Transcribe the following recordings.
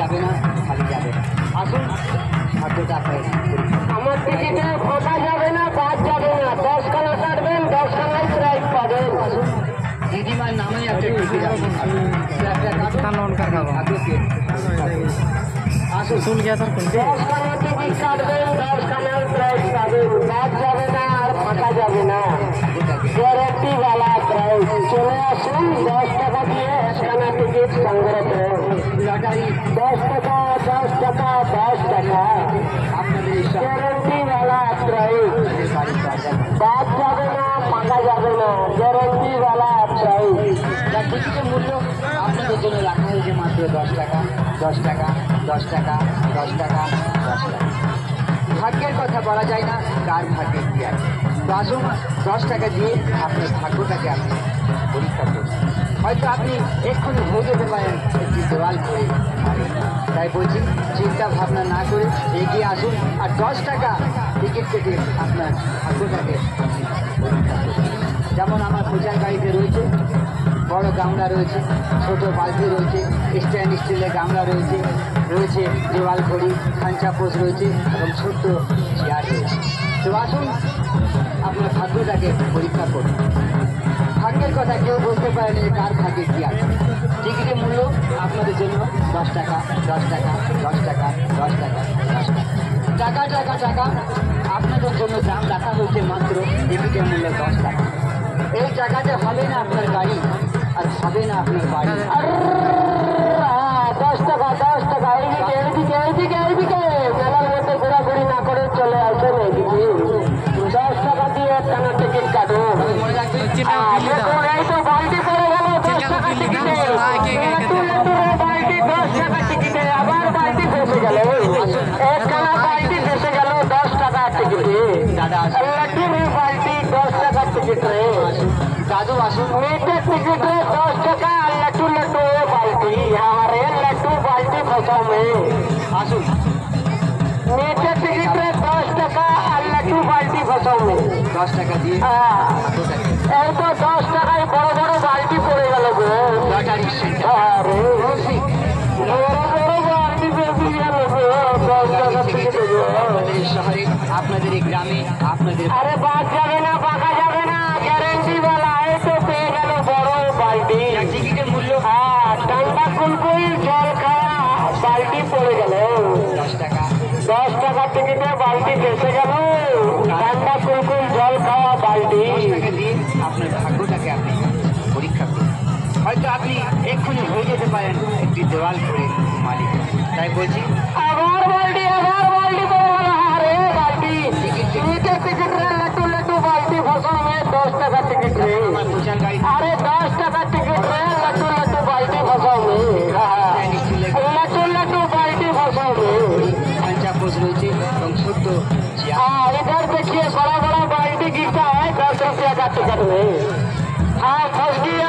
যাবে না, খালি যাবে না। আসুন ভাগ্যটা আপনার আমার টিকিটে ফাঁকা যাবে না, বাদ যাবে না। 10 খানা কাটবেন, 10 খানায় প্রাইজ পাবেন। আসুন দিদিমার নামে একটা টিকিট আসুন सुन गया सर कुछ 10 খানা টিকিট কাটবেন, 10 খানার প্রাইজ পাবেন। বাদ যাবে না আর ফাঁকা যাবে না, গ্যারেন্টি वाला প্রাইজ। চলে আসুন, 10 টাকা দিয়ে 1 খানা টিকিট সংগ্রহ করুন। লটারি 10 টাকা, 10 টাকা, 10 টাকা, আপনাদের গ্যারেন্টি वाला প্রাইজ। বাড়ির দরজা বাদ যাবে না, ফাঁকা যাবে না, গ্যারেন্টি वाला প্রাইজ। তার টিকিটের মূল্য আপনাদের জন্য রাখা হয়েছে মাত্র 10 টাকা, 10 টাকা, 10 টাকা, 10 টাকা, 10 টাকা। ভাগ্যের কথা বলা যায় না, কার ভাগ্যে কি আছে। তো আসুন 10 টাকা দিয়ে আপনার ভাগ্যটাকে আপনি পরীক্ষা করুন। হয়তো আপনি এক্ষুনি হয়ে যেতে পারেন একটি দেওয়াল করে। তাই বলছি চিন্তা ভাবনা না করে এগিয়ে আসুন আর 10 টাকা টিকিট কেটে আপনার ভাগ্যটাকে পরীক্ষা করুন। যেমন আমার পূজার গাড়িতে রয়েছে বড় গামলা রয়েছে, ছোট বালতি রয়েছে, স্ট্যান্ড স্টিলের গামলা রয়েছে, রয়েছে দেওয়াল ঘড়ি, খাঞ্চা পোষ রয়েছে এবং ছোট্ট চেয়ার রয়েছে। তো আসুন আপনার ভাগ্যটাকে পরীক্ষা করুন। ভাগ্যের কথা কেউ বলতে পারেন যে কার ভাগ্যে কী আছে। টিকিটের মূল্য আপনাদের জন্য 10 টাকা, 10 টাকা, 10 টাকা, 10 টাকা, 10 টাকা, টাকা টাকা টাকা। আপনাদের জন্য দাম রাখা হয়েছে মাত্র টিকিটের মূল্য 10 টাকা। এই টাকাতে হবে না আপনার গাড়ি আর হবে না আপনার বাড়ি। 10 টাকা, 10 টাকা, এইদিকে এইদিকে এইদিকে এইদিকে মেলার মধ্যে ঘোরাঘুরি না করে চলে আসেন এইদিকে। 10 টাকা দিয়ে টানা টিকিট কাটুন। মনে রাখবেন দেখুন, এই তো বালতি পড়ে গেল 10 টাকা টিকিটে। বালতি 10 টাকা টিকিটে, আবার বালতি ফেসে গেল। একখানা বালতি ফেসে গেল 10 টাকা টিকিটে। দাদা আসুন, লটুর বালতি 10 টাকা টিকিট রে। দাদু আসুন, मीठे टिकट 10 टका, लट्टू लट्टू बाल्टी, हमारे लट्टू बाल्टी फंसा में। আসুন मीठे टिकट 10 टका, लट्टू बाल्टी फंसा में। 10 টাকা দিয়ে हाँ, ভাগ্যটাকে এই তো 10 টাকায় বড় বড় বালতি পড়ে গেল গো। লটারি সেন্টার আরে বড় বড় বালতি বেশি গেল গো, 10 টাকা টিকিট গো। আপনাদের এই শহরে, আপনাদের এই গ্রামে, আপনাদের আরে বাদ যাবে না, বাঁকা যাবে না, গ্যারেন্টি वाला। এই তো পেয়ে গেল বড় বালতি। টিকিটের মূল্য হ্যাঁ, ঠান্ডা কুলকুল জল খাওয়া বালতি পড়ে গেল। 10 টাকা। 10 টাকা টিকিটে বালতি ফেসে গেল, ঠান্ডা কুলকুল জল খাওয়া বালতি। 10 টাকা দিয়ে আপনার ভাগ্যটাকে আপনি পরীক্ষা করুন। হয়তো আপনি এক্ষুনি হয়ে যেতে পারেন একটি দেওয়াল করে মালিক। তাই বলছি আবার বালতি পড়ে গেল। আরে বালতি টিকিটে টিকিট রে, লটু লটু বালতি ফসল में 10 টাকা টিকিট রে। আমার পূজার গাড়ি আরে 10 টাকা টিকিট রে, লটু লটু বালতি ফসল में। লটু লটু বালতি ফসল में। খাঞ্চা পোষ রয়েছে এবং ছোট্ট চেয়ার। हाँ, इधर देखिए बड़ा बड़ा बाल्टी गिरता है 10 रुपया का टिकट में। हाँ, फंस गया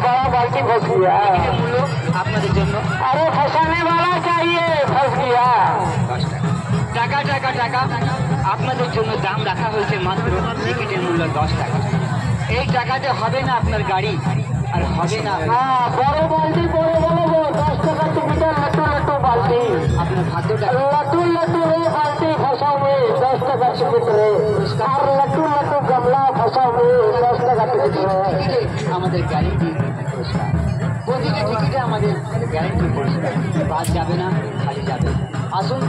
बड़ा बाल्टी फंस गया। টিকিটের মূল্য আপনাদের জন্য अरे फंसाने वाला चाहिए, फंस गया। 10 টাকা। টাকা টাকা টাকা। আপনাদের জন্য দাম রাখা হয়েছে মাত্র টিকিটের মূল্য 10 টাকা। এই টাকাতে হবে না আপনার গাড়ি আর হবে না हाँ, बड़े बाल्टी पड़े गए वो 10 টাকা टिकट, लट्टू लट्टू बाल्टी। আপনার ভাগ্যটা। लट्टू लट्टू रे बाल्टी फंसा में 10 টাকা टिकट रे। और लट्टू लट्टू गमला फंसा में 10 টাকা टिकट रे। টিকিটে আমাদের গ্যারেন্টি পুরস্কার। প্রতিটি টিকিটে আমাদের গ্যারেন্টি পুরস্কার। বাদ যাবে না, খালি যাবে। আসুন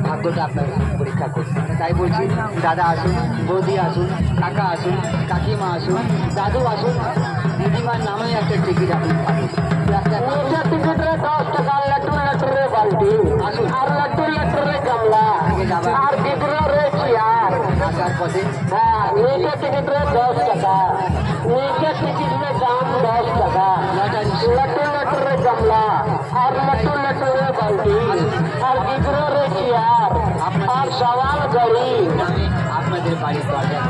ভাগ্যটা আপনার পরীক্ষা করুন। তাই বলছি দাদা আসুন, বৌদি আসুন, কাকা আসুন, কাকিমা আসুন, দাদু আসুন, দিদিমার নামে একটা টিকিট আপনি পাবেন। नीचे टिकट रे 10 টাকা, लट्टू लट्टू रे बाल्टी। और लट्टू लट्टू रे गमला। और गिदरो रे चियार। আসার পথে हाँ, नीचे टिकट रे 10 টাকা। नीचे टिकट में दाम 10 টাকা। लट्टू लट्टू रे गमला और लट्टू लट्टू रे बाल्टी और गिदरो रे चियार और सवाल गड़ी। নামে আপনাদের বাড়ির দরজা।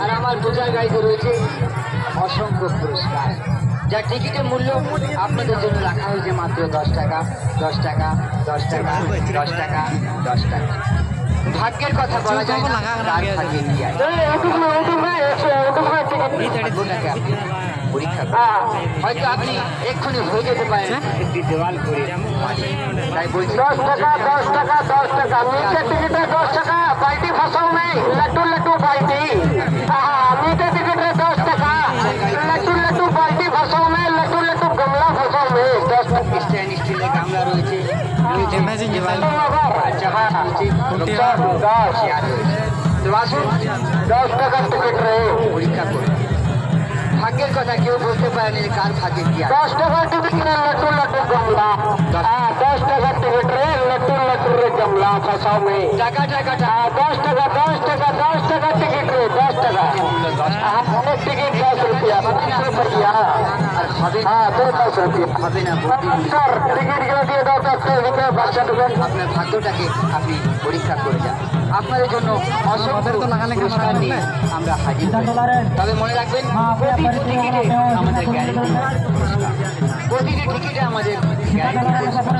আর আমার পূজার গাড়িতে রয়েছে অসংখ্য পুরস্কার, যা টিকিটের মূল্য আপনাদের জন্য রাখা হয়েছে মাত্র 10 টাকা, 10 টাকা, 10 টাকা, 10 টাকা, 10 টাকা। ভাগ্যের কথা বলা যায় না, কার ভাগ্যে কি আছে। उठूंगा टिकट। ভাগ্যটাকে আপনি পরীক্ষা করি। হ্যাঁ হয়তো আপনি এক্ষুনি হয়ে যেতে পারেন একটি দেওয়াল করে মালিক। তাই বলছি 10 টাকা 10 টাকা 10 টাকা मीठे टिकट है 10 টাকা बाल्टी फंसाओ में लट्टू लट्टू बाल्टी मीठे टिकट है 10 টাকা लट्टू लट्टू बाल्टी फंसाओ में लट्टू लट्टू गमला फंसाओ में 10 টাকা স্ট্যান্ড স্টিলের গামলা রয়েছে, আর জামা রয়েছে, চেয়ার রয়েছে। তো আসুন 10 টাকা টিকিট রে পরীক্ষা করুন। ভাগ্যের কথা কেউ বলতে পারেনি যে কার ভাগ্যে কি আছে। 10 টাকা টিকিট রে लट्टू लट्टू गमला 10 টাকা টিকিট রে लट्टू लट्टू रे गमला फंसाओ में টাকা টাকাটা 10 টাকা 10 টাকা 10 টাকা टिकट रे 10 টাকা एक टिकट 10 रुपया 25 रुपया আর হবে না, हाँ 10 रुपया হবে না বলতে सर टिकट गिरा दिए 10 रुपये बादशाह दुकान আপনার ভাগ্যটাকে আপনি পরীক্ষা করে যান। আপনাদের জন্য অসংখ্য পুরস্কার নিয়ে আমরা হাজির হয়েছি। তবে মনে রাখবেন প্রতিটি টিকিটে আমাদের গ্যারেন্টি পুরস্কার, প্রতিটি টিকিটে আমাদের গ্যারেন্টি পুরস্কার।